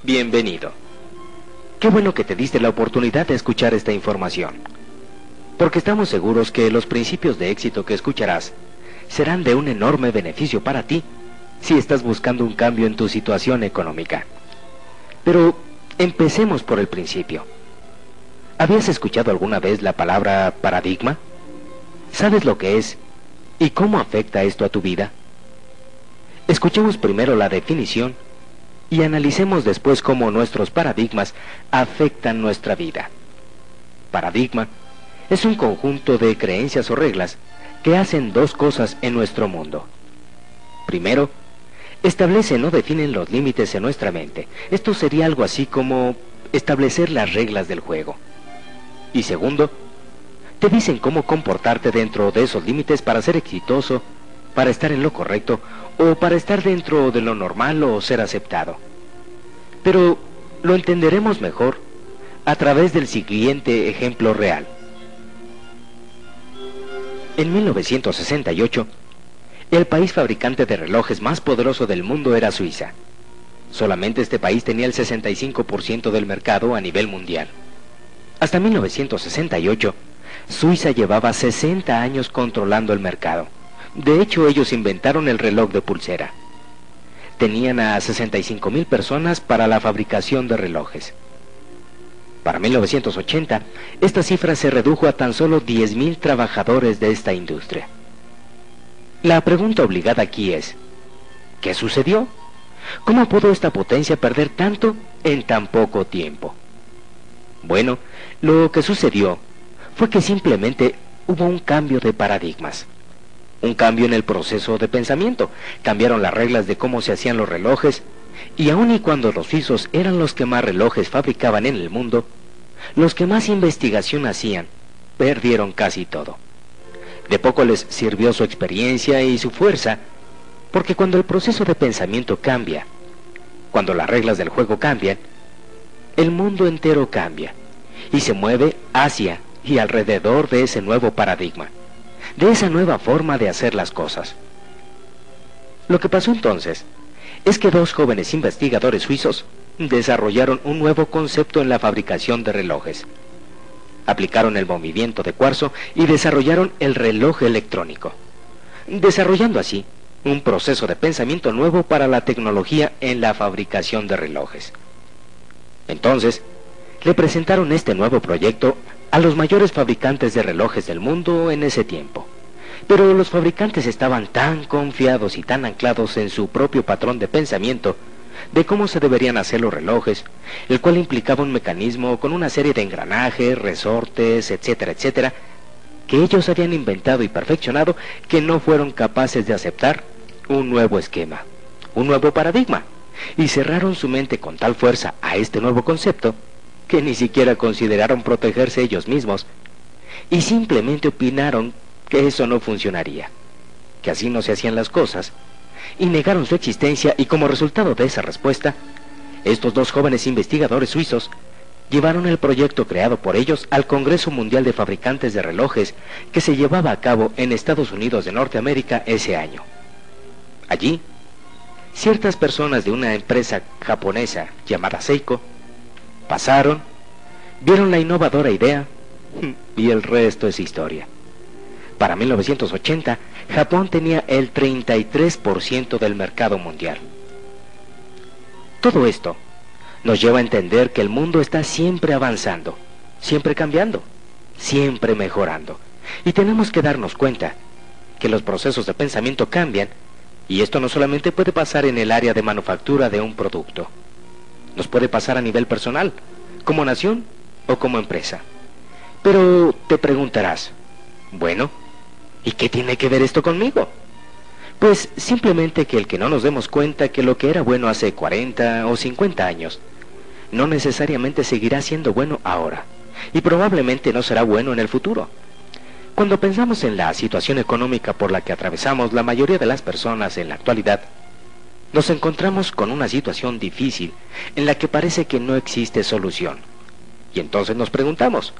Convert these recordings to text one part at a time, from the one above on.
bienvenido. Qué bueno que te diste la oportunidad de escuchar esta información, porque estamos seguros que los principios de éxito que escucharás serán de un enorme beneficio para ti si estás buscando un cambio en tu situación económica. Pero empecemos por el principio. ¿Habías escuchado alguna vez la palabra paradigma? ¿Sabes lo que es y cómo afecta esto a tu vida? Escuchemos primero la definición y analicemos después cómo nuestros paradigmas afectan nuestra vida. Paradigma es un conjunto de creencias o reglas que hacen dos cosas en nuestro mundo. Primero, establecen o definen los límites en nuestra mente. Esto sería algo así como establecer las reglas del juego. Y segundo, te dicen cómo comportarte dentro de esos límites para ser exitoso, para estar en lo correcto o para estar dentro de lo normal o ser aceptado. Pero lo entenderemos mejor a través del siguiente ejemplo real. En 1968, el país fabricante de relojes más poderoso del mundo era Suiza. Solamente este país tenía el 65% del mercado a nivel mundial. Hasta 1968, Suiza llevaba 60 años controlando el mercado. De hecho, ellos inventaron el reloj de pulsera. Tenían a 65,000 personas para la fabricación de relojes. Para 1980, esta cifra se redujo a tan solo 10,000 trabajadores de esta industria. La pregunta obligada aquí es, ¿qué sucedió? ¿Cómo pudo esta potencia perder tanto en tan poco tiempo? Bueno, lo que sucedió fue que simplemente hubo un cambio de paradigmas. Un cambio en el proceso de pensamiento. Cambiaron las reglas de cómo se hacían los relojes, y aun y cuando los suizos eran los que más relojes fabricaban en el mundo, los que más investigación hacían, perdieron casi todo. De poco les sirvió su experiencia y su fuerza, porque cuando el proceso de pensamiento cambia, cuando las reglas del juego cambian, el mundo entero cambia, y se mueve hacia y alrededor de ese nuevo paradigma, de esa nueva forma de hacer las cosas. Lo que pasó entonces es que dos jóvenes investigadores suizos desarrollaron un nuevo concepto en la fabricación de relojes. Aplicaron el movimiento de cuarzo y desarrollaron el reloj electrónico, desarrollando así un proceso de pensamiento nuevo para la tecnología en la fabricación de relojes. Entonces, le presentaron este nuevo proyecto a los mayores fabricantes de relojes del mundo en ese tiempo. Pero los fabricantes estaban tan confiados y tan anclados en su propio patrón de pensamiento de cómo se deberían hacer los relojes, el cual implicaba un mecanismo con una serie de engranajes, resortes, etcétera, etcétera, que ellos habían inventado y perfeccionado, que no fueron capaces de aceptar un nuevo esquema, un nuevo paradigma, y cerraron su mente con tal fuerza a este nuevo concepto, que ni siquiera consideraron protegerse ellos mismos, y simplemente opinaron que eso no funcionaría, que así no se hacían las cosas, y negaron su existencia. Y como resultado de esa respuesta, estos dos jóvenes investigadores suizos llevaron el proyecto creado por ellos al Congreso Mundial de Fabricantes de Relojes, que se llevaba a cabo en Estados Unidos de Norteamérica ese año. Allí, ciertas personas de una empresa japonesa llamada Seiko pasaron, vieron la innovadora idea, y el resto es historia. Para 1980, Japón tenía el 33% del mercado mundial. Todo esto nos lleva a entender que el mundo está siempre avanzando, siempre cambiando, siempre mejorando. Y tenemos que darnos cuenta que los procesos de pensamiento cambian, y esto no solamente puede pasar en el área de manufactura de un producto. Nos puede pasar a nivel personal, como nación o como empresa. Pero te preguntarás, bueno, ¿y qué tiene que ver esto conmigo? Pues simplemente que el que no nos demos cuenta que lo que era bueno hace 40 o 50 años, no necesariamente seguirá siendo bueno ahora, y probablemente no será bueno en el futuro. Cuando pensamos en la situación económica por la que atravesamos la mayoría de las personas en la actualidad, nos encontramos con una situación difícil en la que parece que no existe solución. Y entonces nos preguntamos,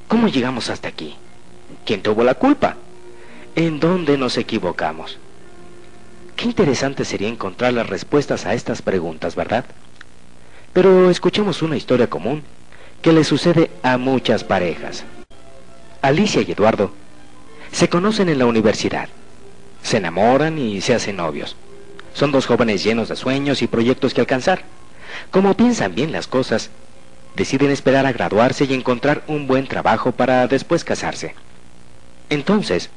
¿cómo llegamos hasta aquí? ¿Quién tuvo la culpa? ¿En dónde nos equivocamos? Qué interesante sería encontrar las respuestas a estas preguntas, ¿verdad? Pero escuchemos una historia común que le sucede a muchas parejas. Alicia y Eduardo se conocen en la universidad, se enamoran y se hacen novios. Son dos jóvenes llenos de sueños y proyectos que alcanzar. Como piensan bien las cosas, deciden esperar a graduarse y encontrar un buen trabajo para después casarse. Entonces,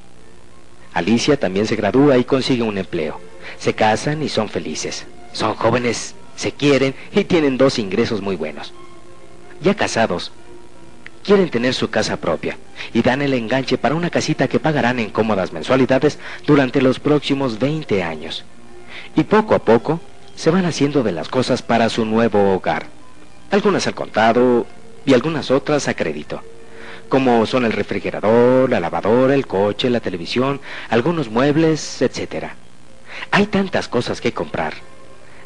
Alicia también se gradúa y consigue un empleo. Se casan y son felices. Son jóvenes, se quieren y tienen dos ingresos muy buenos. Ya casados, quieren tener su casa propia y dan el enganche para una casita que pagarán en cómodas mensualidades durante los próximos 20 años. Y poco a poco se van haciendo de las cosas para su nuevo hogar. Algunas al contado y algunas otras a crédito, como son el refrigerador, la lavadora, el coche, la televisión, algunos muebles, etc. Hay tantas cosas que comprar,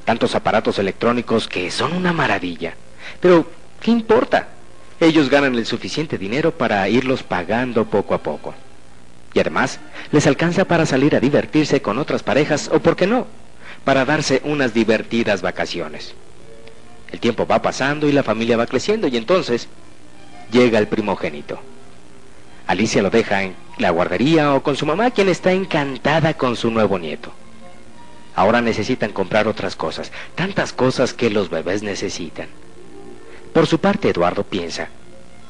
tantos aparatos electrónicos que son una maravilla. Pero, ¿qué importa? Ellos ganan el suficiente dinero para irlos pagando poco a poco. Y además, les alcanza para salir a divertirse con otras parejas, o por qué no, para darse unas divertidas vacaciones. El tiempo va pasando y la familia va creciendo, y entonces llega el primogénito. Alicia lo deja en la guardería o con su mamá, quien está encantada con su nuevo nieto. Ahora necesitan comprar otras cosas, tantas cosas que los bebés necesitan. Por su parte, Eduardo piensa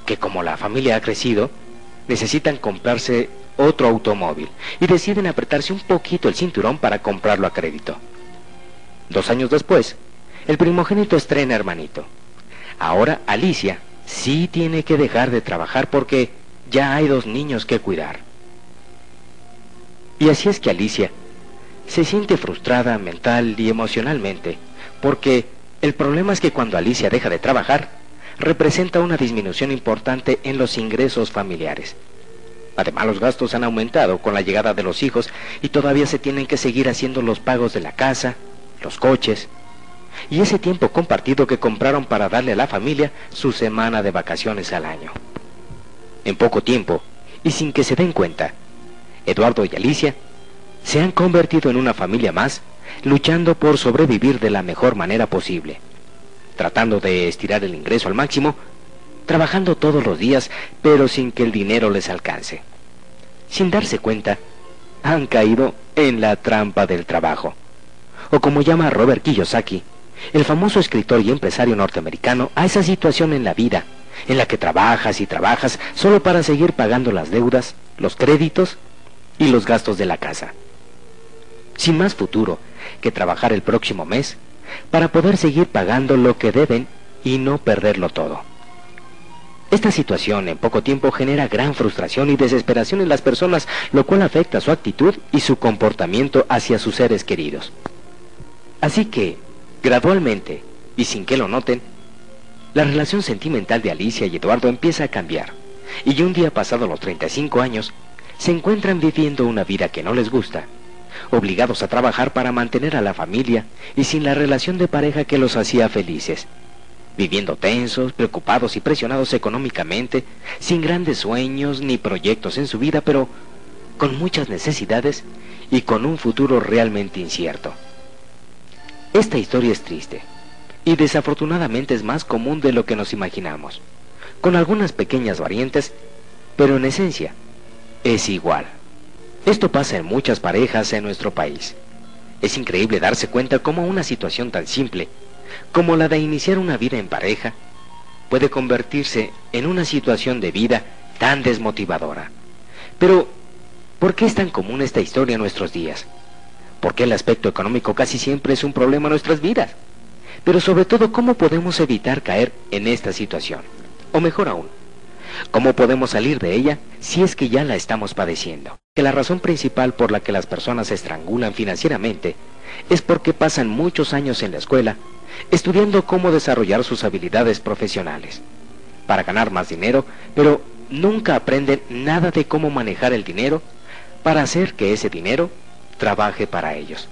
que como la familia ha crecido, necesitan comprarse otro automóvil y deciden apretarse un poquito el cinturón para comprarlo a crédito. 2 años después, el primogénito estrena hermanito. Ahora Alicia sí tiene que dejar de trabajar porque ya hay 2 niños que cuidar. Y así es que Alicia se siente frustrada mental y emocionalmente, porque el problema es que cuando Alicia deja de trabajar, representa una disminución importante en los ingresos familiares. Además, los gastos han aumentado con la llegada de los hijos y todavía se tienen que seguir haciendo los pagos de la casa, los coches y ese tiempo compartido que compraron para darle a la familia su semana de vacaciones al año. En poco tiempo, y sin que se den cuenta, Eduardo y Alicia se han convertido en una familia más, luchando por sobrevivir de la mejor manera posible, tratando de estirar el ingreso al máximo, trabajando todos los días, pero sin que el dinero les alcance. Sin darse cuenta, han caído en la trampa del trabajo, o como llama Robert Kiyosaki, el famoso escritor y empresario norteamericano, a esa situación en la vida, en la que trabajas y trabajas solo para seguir pagando las deudas, los créditos y los gastos de la casa. Sin más futuro que trabajar el próximo mes para poder seguir pagando lo que deben y no perderlo todo. Esta situación en poco tiempo genera gran frustración y desesperación en las personas, lo cual afecta su actitud y su comportamiento hacia sus seres queridos. Así que, gradualmente, y sin que lo noten, la relación sentimental de Alicia y Eduardo empieza a cambiar, y un día pasados los 35 años, se encuentran viviendo una vida que no les gusta, obligados a trabajar para mantener a la familia y sin la relación de pareja que los hacía felices, viviendo tensos, preocupados y presionados económicamente, sin grandes sueños ni proyectos en su vida, pero con muchas necesidades y con un futuro realmente incierto. Esta historia es triste y desafortunadamente es más común de lo que nos imaginamos, con algunas pequeñas variantes, pero en esencia es igual. Esto pasa en muchas parejas en nuestro país. Es increíble darse cuenta cómo una situación tan simple como la de iniciar una vida en pareja puede convertirse en una situación de vida tan desmotivadora. Pero, ¿por qué es tan común esta historia en nuestros días? ¿Por qué el aspecto económico casi siempre es un problema en nuestras vidas? Pero sobre todo, ¿cómo podemos evitar caer en esta situación? O mejor aún, ¿cómo podemos salir de ella si es que ya la estamos padeciendo? Que la razón principal por la que las personas se estrangulan financieramente es porque pasan muchos años en la escuela estudiando cómo desarrollar sus habilidades profesionales para ganar más dinero, pero nunca aprenden nada de cómo manejar el dinero para hacer que ese dinero trabaje para ellos.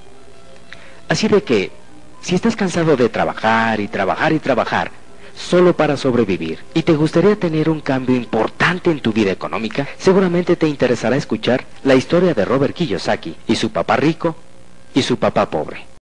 Así de que, si estás cansado de trabajar y trabajar y trabajar solo para sobrevivir y te gustaría tener un cambio importante en tu vida económica, seguramente te interesará escuchar la historia de Robert Kiyosaki y su papá rico y su papá pobre.